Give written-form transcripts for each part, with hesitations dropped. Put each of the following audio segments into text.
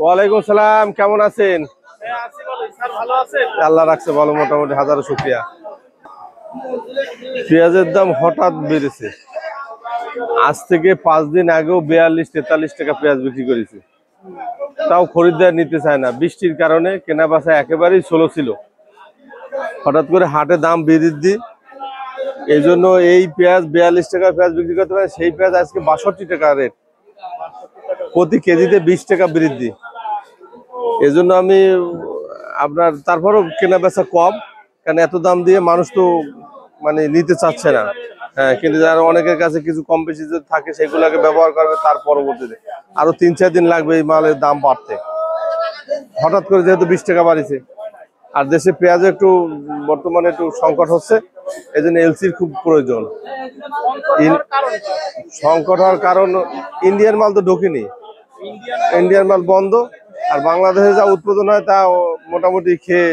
ওয়ালাইকুম সালাম, কেমন আছেন? আল্লাহ রাখছে ভালো, মোটামুটি হাজারো শুকরিয়া। পেঁয়াজের দাম হঠাৎ বেড়েছে। আজ থেকে 5 দিন আগেও 42-43 টাকা পেঁয়াজ বিক্রি করেছে, তাও খরিদ্দার নিতে চায় না। বৃষ্টির কারণে কেনা বেচা একেবারেই স্লো ছিল। হঠাৎ করে হাটে দাম বৃদ্ধি, এই জন্য এই পেঁয়াজ 42 টাকা পেঁয়াজ বিক্রি করতে পারে, সেই পেঁয়াজ আজকে 62 টাকা রেট, প্রতি কেজিতে 20 টাকা বৃদ্ধি। এই জন্য আমি আপনার তারপরও কেনা বেচা কম, কারণ এত দাম দিয়ে মানুষ তো মানে নিতে চাচ্ছে না। হ্যাঁ, কিন্তু যারা অনেকের কাছে কিছু কম বেশি থাকে সেগুলোকে ব্যবহার করবে, তার পরবর্তীতে আরো 3-4 দিন লাগবে এই মালের দাম বাড়তে। হঠাৎ করে যেহেতু 20 টাকা বাড়িছে, আর দেশে পেঁয়াজ একটু বর্তমানে একটু সংকট হচ্ছে, এই জন্য এলসির খুব প্রয়োজন। সংকট হওয়ার কারণ ইন্ডিয়ান মাল তো ঢোকেনি, ইন্ডিয়ান মাল বন্ধ, আর বাংলাদেশে যা উৎপাদন হয় তা মোটামুটি খেয়ে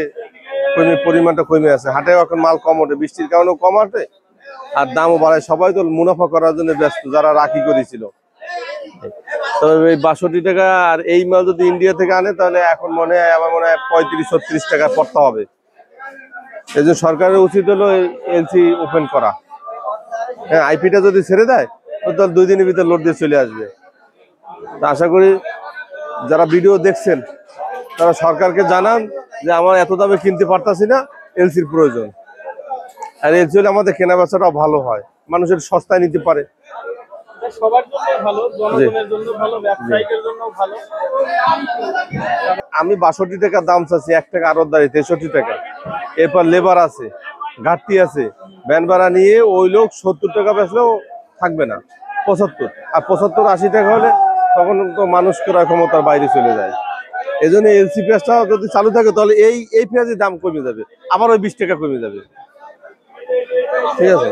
পরিমাণটা কমে আছে। হাটে এখন মাল কম ওঠে, বৃষ্টির কারণেও কম ওঠে, আর দামও বাড়ায়। সবাই তো মুনাফা করার জন্য ব্যস্ত, যারা রাখি করেছিল। তবে এই 62 টাকা, আর এই মাল যদি ইন্ডিয়া থেকে আনে তাহলে এখন আমার মনে হয় 35-36 টাকা পড়তে হবে। এই জন্য সরকারের উচিত হলো এলসি ওপেন করা। হ্যাঁ, আইপিটা যদি ছেড়ে দেয় তাহলে 2 দিনের ভিতরে লোড দিয়ে চলে আসবে। তা আশা করি যারা ভিডিও দেখছেন তারা সরকারকে জানান যে আমার এত দামে কিনতে পারতাছি না, এলসির প্রয়োজন। আর এলসি হলে আমাদের কেনা বেচাটাও ভালো হয়, মানুষের সস্তায় নিতে পারে। সবার জন্য ভালো, জনগণের জন্য ভালো, ব্যবসায়ীদের জন্য ভালো। আমি 62 টাকা দাম চাচ্ছি, 1 টাকা আরো দাঁড়িয়ে 63 টাকা। এরপর লেবার আছে, ঘাটতি আছে, ভ্যান ভাড়া নিয়ে ওই লোক 70 টাকা বেচলেও থাকবে না, 75। আর 75-80 টাকা হলে তখন তো মানুষ ক্রয় ক্ষমতার বাইরে চলে যায়। এই জন্য এলসি পেঁয়াজটা যদি চালু থাকে তাহলে এই পেঁয়াজের দাম কমে যাবে, আবার ওই 20 টাকা কমে যাবে। ঠিক আছে,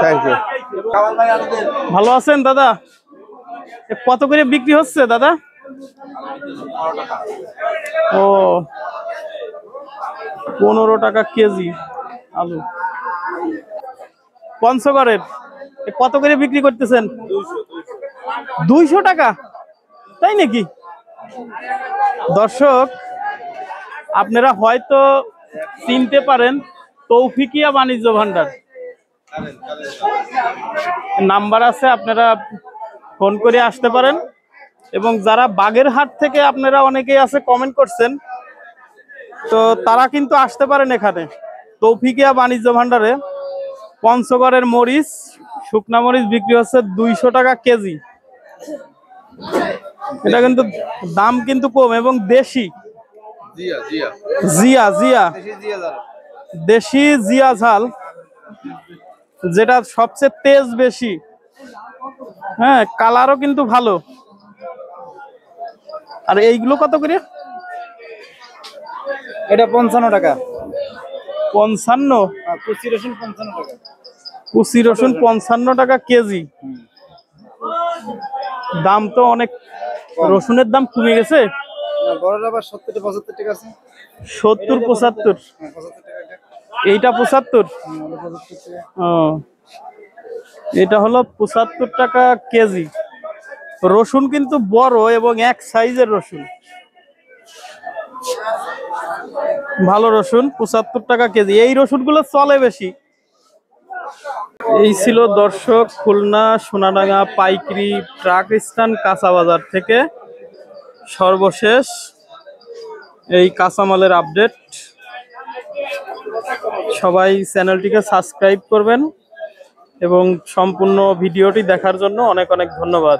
থ্যাংক ইউ। ভালো আছেন দাদা? কত করে বিক্রি হচ্ছে দাদা? ও, 15 টাকা কেজি আলু। পঞ্চগড়ের কত করে বিক্রি করতেছেন? 200 টাকা, তাই নাকি? দর্শক, আপনারা হয়তো চিনতে পারেন তৌফিকিয়া বাণিজ্য ভান্ডার, নাম্বার আছে, আপনারা ফোন করে আসতে পারেন। এবং যারা বাগেরহাট থেকে আপনারা অনেকেই আছে কমেন্ট করছেন, তো তারা কিন্তু আসতে পারেন এখানে তৌফিকিয়া বাণিজ্য ভান্ডারে। পঞ্চগড়ের মরিচ, শুকনা মরিচ বিক্রি হচ্ছে 200 টাকা কেজি। এটা কিন্তু দাম কিন্তু কম, এবং দেশি জিয়া দেশি জিয়া ঝাল, যেটা সবচেয়ে তেজ বেশি। হ্যাঁ, কালারও কিন্তু ভালো। আর এইগুলো কত করে? এটা 55 টাকা। 55? কুচি রসুন 55 টাকা। কুচি রসুন 55 টাকা কেজি। দাম তো অনেক, রসুনের দাম কমে গেছে। বড়টা আবার 70-75 টাকা আছে। 70-75? এইটা 75? ও, এটা হলো 75 টাকা কেজি। রসুন কিন্তু বড় এবং এক সাইজের রসুন, ভালো রসুন। 75 টাকা কেজি। এই রসুনগুলো চলে বেশি। এই ছিল দর্শক খুলনা সোনাডাঙ্গা পাইকারি ট্রাক স্ট্যান্ড কাঁচা বাজার থেকে সর্বশেষ এই কাঁচামালের আপডেট। সবাই চ্যানেলটিকে সাবস্ক্রাইব করবেন এবং সম্পূর্ণ ভিডিওটি দেখার জন্য অনেক অনেক ধন্যবাদ।